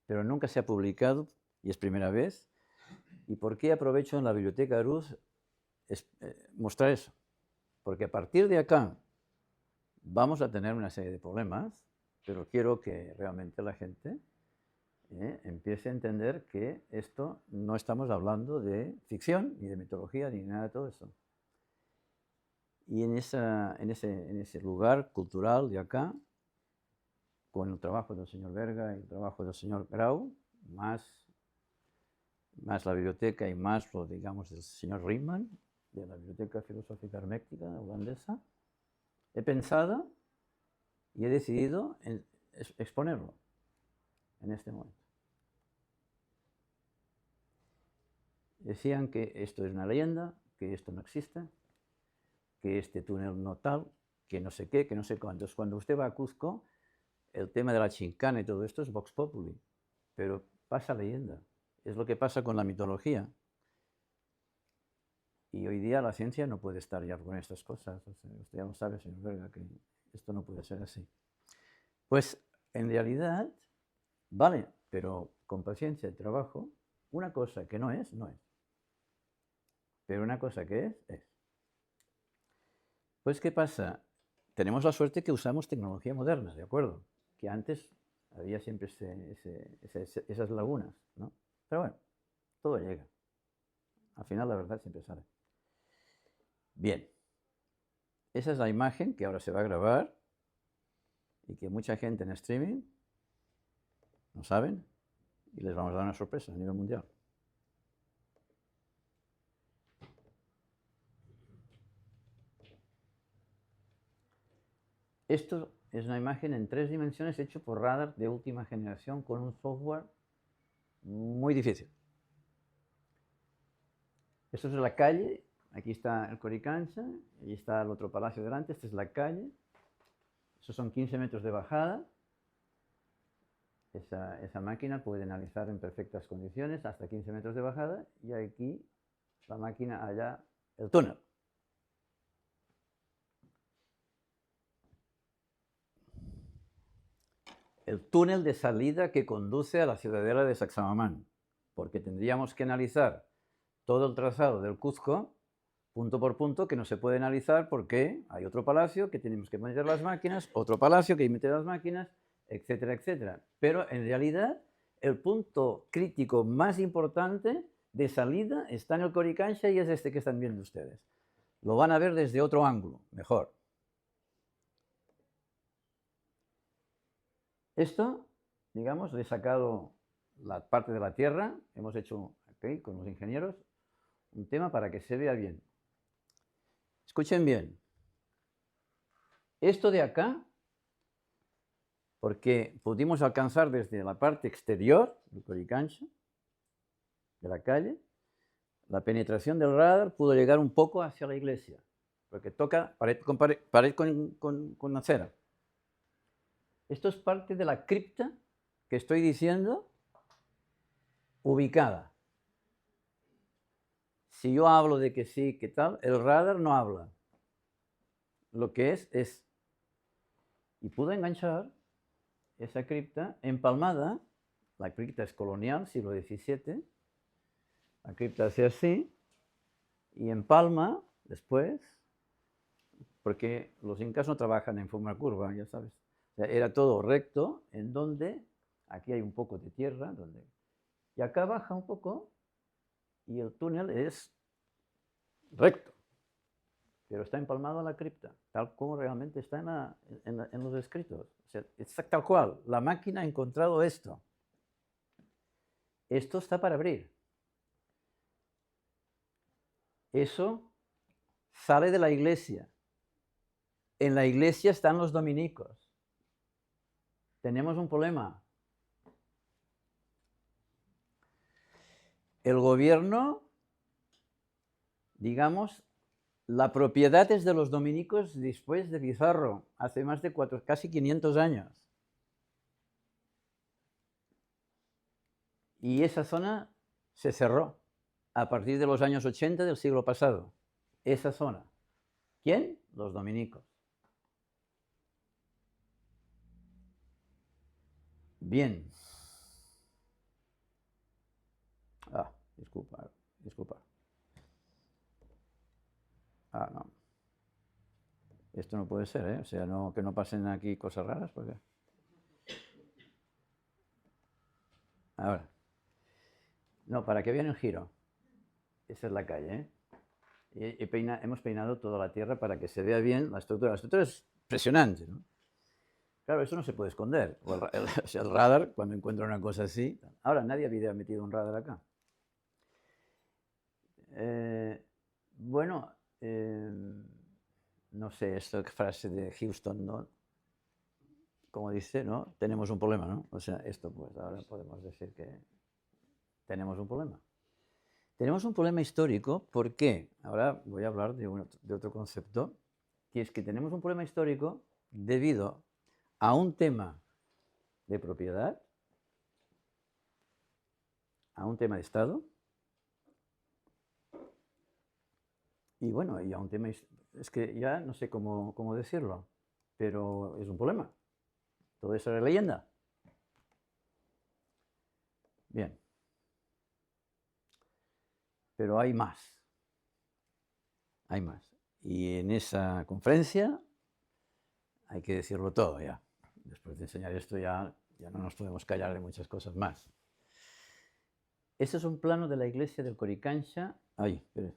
pero nunca se ha publicado y es primera vez. ¿Y por qué aprovecho en la Biblioteca Arús mostrar eso? Porque a partir de acá vamos a tener una serie de problemas, pero quiero que realmente la gente empiece a entender que esto no estamos hablando de ficción, ni de mitología, ni nada de todo eso. Y en ese lugar cultural de acá, con el trabajo del señor Berga y el trabajo del señor Grau, más la biblioteca y más lo, digamos, del señor Riemann, de la Biblioteca Filosófica Hermética holandesa, he pensado y he decidido exponerlo en este momento. Decían que esto es una leyenda, que esto no existe, que este túnel no tal, que no sé qué, que no sé cuántos. Cuando usted va a Cuzco, el tema de la Chincana y todo esto es Vox Populi, pero pasa leyenda. Es lo que pasa con la mitología. Y hoy día la ciencia no puede estar ya con estas cosas. O sea, usted ya lo sabe, señor Berga, que esto no puede ser así. Pues en realidad, vale, pero con paciencia y trabajo, Una cosa que no es, no es. Pero una cosa que es. Pues, ¿qué pasa? Tenemos la suerte que usamos tecnología moderna, ¿de acuerdo? Que antes había siempre esas lagunas, ¿no? Pero bueno, todo llega. Al final la verdad siempre sale. Bien. Esa es la imagen que ahora se va a grabar y que mucha gente en streaming no saben y les vamos a dar una sorpresa a nivel mundial. Esto es una imagen en 3 dimensiones hecho por radar de última generación con un software muy difícil. Esto es la calle, aquí está el Coricancha, allí está el otro palacio delante, esta es la calle, estos son 15 metros de bajada. Esa máquina puede analizar en perfectas condiciones hasta 15 metros de bajada y aquí la máquina allá, el túnel. El túnel de salida que conduce a la ciudadela de Sacsayhuamán, porque tendríamos que analizar todo el trazado del Cuzco, punto por punto, que no se puede analizar porque hay otro palacio que tenemos que meter las máquinas, otro palacio que hay que meter las máquinas, etcétera, etcétera. Pero en realidad el punto crítico más importante de salida está en el Coricancha y es este que están viendo ustedes. Lo van a ver desde otro ángulo, mejor. Esto, digamos, le he sacado la parte de la tierra, hemos hecho aquí con los ingenieros un tema para que se vea bien. Escuchen bien. Esto de acá, porque pudimos alcanzar desde la parte exterior del Coricancha, de la calle, la penetración del radar pudo llegar un poco hacia la iglesia, porque toca pared con acera. Esto es parte de la cripta que estoy diciendo ubicada. Si yo hablo de que sí, que tal, el radar no habla. Lo que es. Y pudo enganchar esa cripta empalmada. La cripta es colonial, siglo XVII. La cripta hace así y empalma después, porque los incas no trabajan en forma curva, ya sabes. O sea, era todo recto, en donde aquí hay un poco de tierra, y acá baja un poco y el túnel es recto, pero está empalmado a la cripta, tal como realmente está en los escritos. O sea, es tal cual, la máquina ha encontrado esto. Esto está para abrir. Eso sale de la iglesia. En la iglesia están los dominicos. Tenemos un problema. El gobierno, digamos, la propiedad es de los dominicos después de Pizarro, hace más de casi 500 años. Y esa zona se cerró a partir de los años 80 del siglo pasado. Esa zona. ¿Quién? Los dominicos. Bien. Disculpa. No. Esto no puede ser, ¿eh? O sea, que no pasen aquí cosas raras, porque... Ahora. No, para que vean el giro. Esa es la calle, ¿eh? Hemos peinado toda la tierra para que se vea bien la estructura. La estructura es impresionante, ¿no? Claro, eso no se puede esconder. O sea, el radar, cuando encuentra una cosa así... Ahora, nadie había metido un radar acá. Bueno, no sé, esta frase de Houston, ¿no? Como dice, ¿no? Tenemos un problema, ¿no? O sea, esto, pues, ahora podemos decir que tenemos un problema. Tenemos un problema histórico, ¿por qué? Ahora voy a hablar de otro concepto, que es que tenemos un problema histórico debido a un tema de propiedad, a un tema de Estado, y bueno, y a un tema, es que ya no sé cómo decirlo, pero es un problema. Todo eso era leyenda. Bien. pero hay más. Hay más. Y en esa conferencia hay que decirlo todo ya. Después de enseñar esto ya no nos podemos callar de muchas cosas más. Este es un plano de la iglesia del Coricancha. Ay, espere.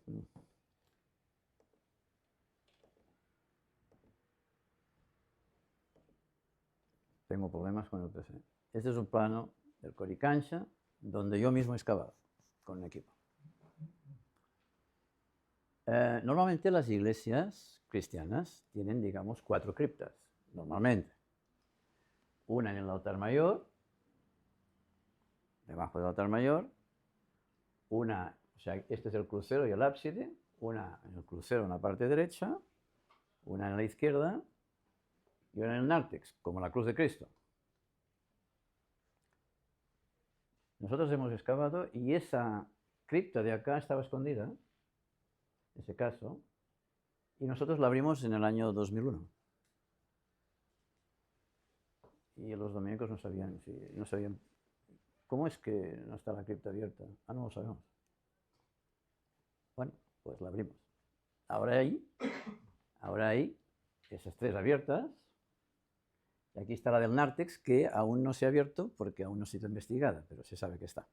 Tengo problemas con el PC. Este es un plano del Coricancha donde yo mismo he excavado con un equipo. Normalmente las iglesias cristianas tienen, digamos, 4 criptas, normalmente. Una en el altar mayor, debajo del altar mayor, una, o sea, este es el crucero y el ábside, una en el crucero en la parte derecha, una en la izquierda y una en el nártex, como la cruz de Cristo. Nosotros hemos excavado y esa cripta de acá estaba escondida, en ese caso, y nosotros la abrimos en el año 2001. Y los dominicos no sabían ¿cómo es que no está la cripta abierta? Ah, no lo sabemos. Bueno, pues la abrimos. Ahora hay esas 3 abiertas. Y aquí está la del nártex, que aún no se ha abierto porque aún no ha sido investigada, pero se sabe que está.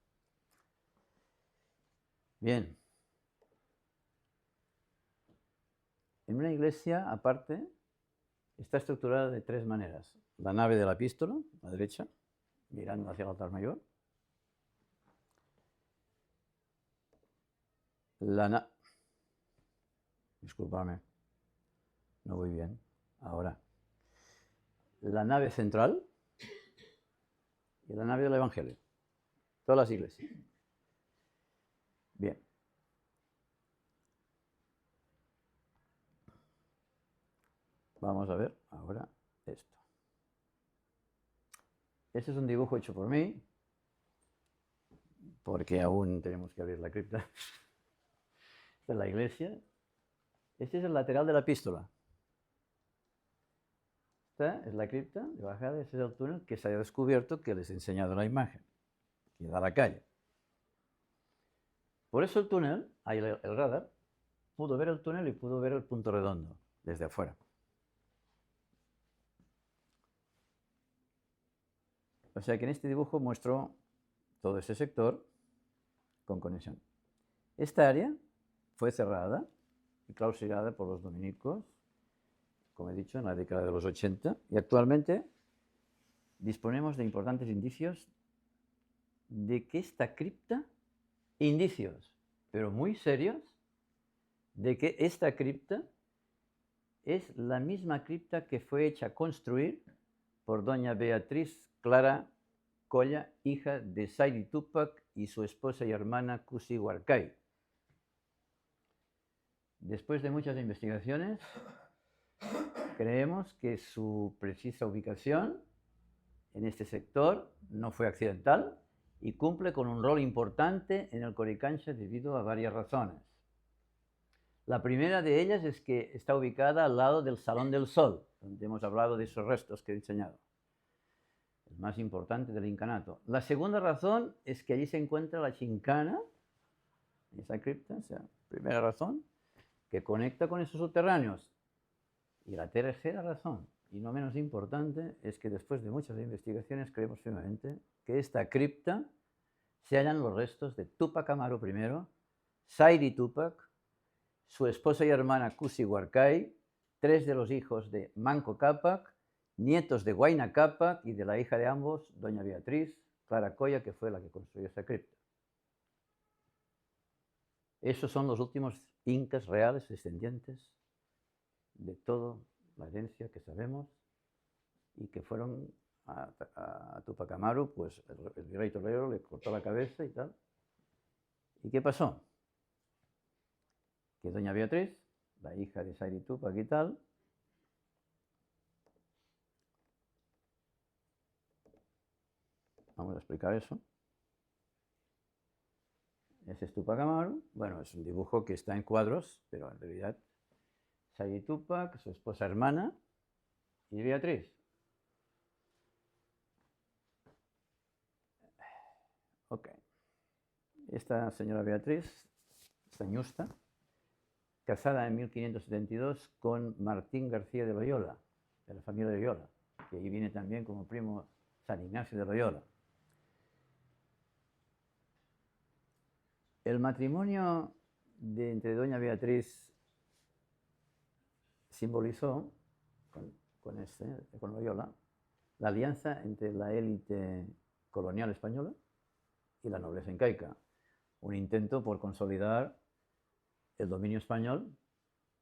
Bien. En una iglesia, aparte, está estructurada de 3 maneras. La nave de la epístola, a la derecha, mirando hacia el altar mayor. Disculpadme, no voy bien. Ahora. La nave central y la nave del Evangelio. Todas las iglesias. Bien. Vamos a ver ahora esto. Este es un dibujo hecho por mí, porque aún tenemos que abrir la cripta. Esta es la iglesia. Este es el lateral de la epístola. Esta es la cripta de bajada, este es el túnel que se ha descubierto que les he enseñado la imagen, que da a la calle. Por eso el túnel, ahí el radar, pudo ver el túnel y pudo ver el punto redondo desde afuera. O sea que en este dibujo muestro todo ese sector con conexión. Esta área fue cerrada y clausurada por los dominicos, como he dicho, en la década de los 80, y actualmente disponemos de importantes indicios de que esta cripta, indicios, pero muy serios, de que esta cripta es la misma cripta que fue hecha construir por doña Beatriz Clara Colla, hija de Saidi Tupac y su esposa y hermana Kusi Warkay. Después de muchas investigaciones, creemos que su precisa ubicación en este sector no fue accidental y cumple con un rol importante en el Coricancha debido a varias razones. La primera de ellas es que está ubicada al lado del Salón del Sol, donde hemos hablado de esos restos que he enseñado, el más importante del incanato. La segunda razón es que allí se encuentra la chincana, esa cripta, o sea, primera razón, que conecta con esos subterráneos. Y la tercera razón, y no menos importante, es que después de muchas investigaciones creemos firmemente que esta cripta se hallan los restos de Tupac Amaru I, Saidi Tupac, su esposa y hermana Kusi Warkay, 3 de los hijos de Manco Cápac, nietos de Huayna Cápac y de la hija de ambos, doña Beatriz Clara Colla, que fue la que construyó esta cripta. Esos son los últimos incas reales descendientes de toda la herencia que sabemos y que fueron a Tupac Amaru, pues el virrey Torero le cortó la cabeza y tal. ¿Y qué pasó? Que doña Beatriz, la hija de Saidi Tupac y tal, vamos a explicar eso. Ese es Tupac Amaru. Bueno, es un dibujo que está en cuadros, pero en realidad Saidi Tupac, su esposa hermana y Beatriz. Ok. Esta señora Beatriz esta ñusta, casada en 1572 con Martín García de Loyola, de la familia de Loyola, que ahí viene también como primo San Ignacio de Loyola. El matrimonio entre doña Beatriz simbolizó, con Loyola, la alianza entre la élite colonial española y la nobleza incaica, un intento por consolidar el dominio español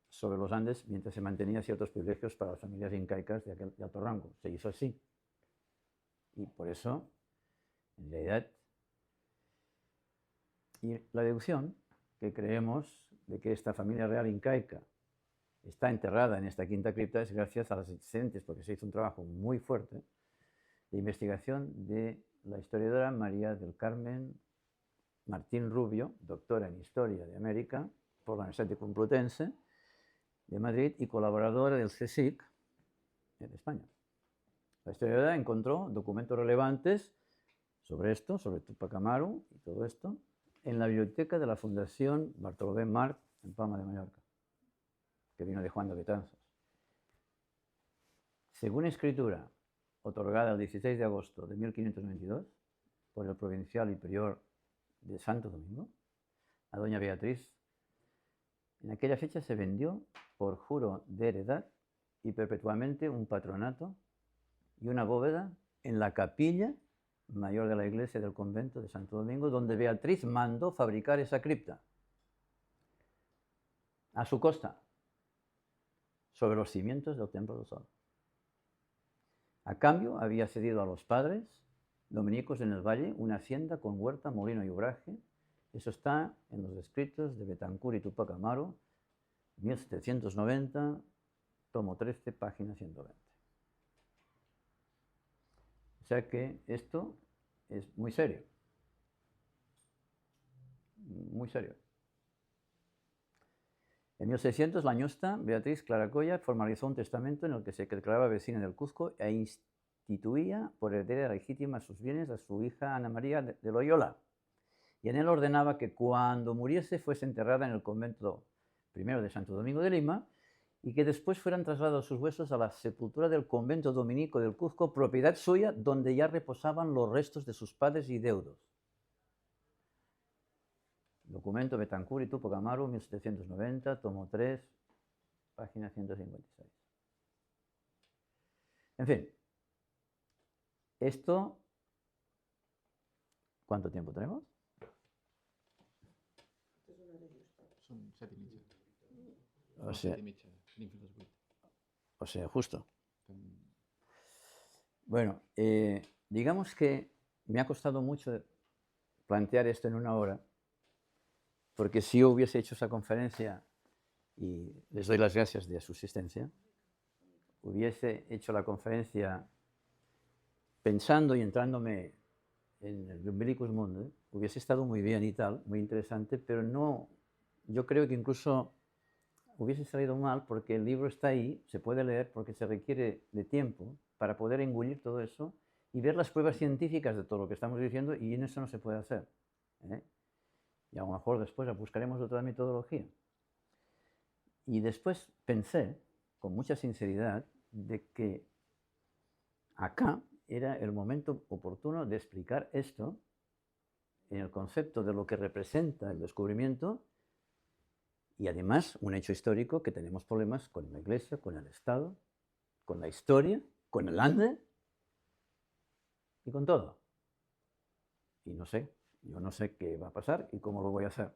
sobre los Andes mientras se mantenían ciertos privilegios para las familias incaicas de alto rango. Se hizo así. Y por eso, en realidad, y la deducción que creemos de que esta familia real incaica está enterrada en esta quinta cripta es gracias a las excelentes, porque se hizo un trabajo muy fuerte, de investigación de la historiadora María del Carmen Martín Rubio, doctora en Historia de América por la Universidad Complutense de Madrid y colaboradora del CSIC en España. La historiadora encontró documentos relevantes sobre esto, sobre Túpac Amaru y todo esto, en la biblioteca de la Fundación Bartolomé March en Palma de Mallorca, que vino de Juan de Betanzos. Según escritura otorgada el 16 de agosto de 1592 por el provincial y prior de Santo Domingo, a doña Beatriz, en aquella fecha se vendió por juro de heredad y perpetuamente un patronato y una bóveda en la capilla mayor de la iglesia del convento de Santo Domingo, donde Beatriz mandó fabricar esa cripta a su costa, sobre los cimientos del Templo del Sol. A cambio, había cedido a los padres dominicos en el valle una hacienda con huerta, molino y obraje. Eso está en los escritos de Betancur y Túpac Amaru, 1790, tomo 13, página 120. O sea que esto es muy serio. Muy serio. En 1600, la ñusta Beatriz Claracoya formalizó un testamento en el que se declaraba vecina del Cuzco e instituía por heredera legítima sus bienes a su hija Ana María de Loyola. Y en él ordenaba que cuando muriese fuese enterrada en el convento primero de Santo Domingo de Lima y que después fueran trasladados sus huesos a la sepultura del convento dominico del Cuzco, propiedad suya, donde ya reposaban los restos de sus padres y deudos. Documento Betancur y Túpac Amaru, 1790, tomo 3, página 156. En fin, esto, ¿cuánto tiempo tenemos? Són 7 i mitja. O sea, 7 i mitja, tenim fins les 8. O sea, justo. Bueno, digamos que me ha costado mucho plantear esto en una hora, porque si yo hubiese hecho esa conferencia, y les doy las gracias de su asistencia, hubiese hecho la conferencia pensando y entrándome en el Umbilicus Mundi, hubiese estado muy bien y tal, muy interesante, pero no, yo creo que incluso hubiese salido mal porque el libro está ahí, se puede leer porque se requiere de tiempo para poder engullir todo eso y ver las pruebas científicas de todo lo que estamos diciendo, y en eso no se puede hacer, ¿eh? Y a lo mejor después buscaremos otra metodología. Y después pensé, con mucha sinceridad, de que acá era el momento oportuno de explicar esto en el concepto de lo que representa el descubrimiento y además un hecho histórico que tenemos problemas con la Iglesia, con el Estado, con la historia, con el Ande y con todo. Y no sé, yo no sé qué va a pasar y cómo lo voy a hacer.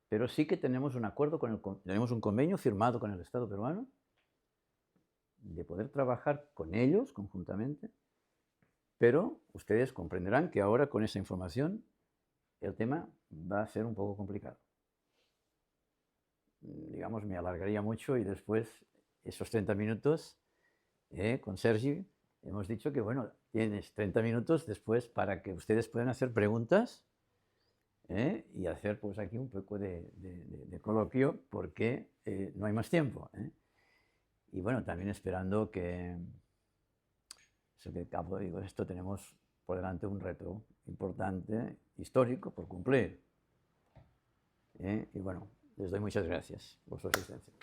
Pero sí que tenemos un acuerdo tenemos un convenio firmado con el Estado peruano de poder trabajar con ellos conjuntamente, pero ustedes comprenderán que ahora con esa información el tema va a ser un poco complicado. Digamos, me alargaría mucho y después esos 30 minutos con Sergi hemos dicho que, bueno, tienes 30 minutos después para que ustedes puedan hacer preguntas y hacer pues aquí un poco de coloquio porque no hay más tiempo. Y bueno, también esperando que, eso que cabo, digo, esto tenemos por delante un reto importante, histórico, por cumplir. Y bueno, les doy muchas gracias por su asistencia.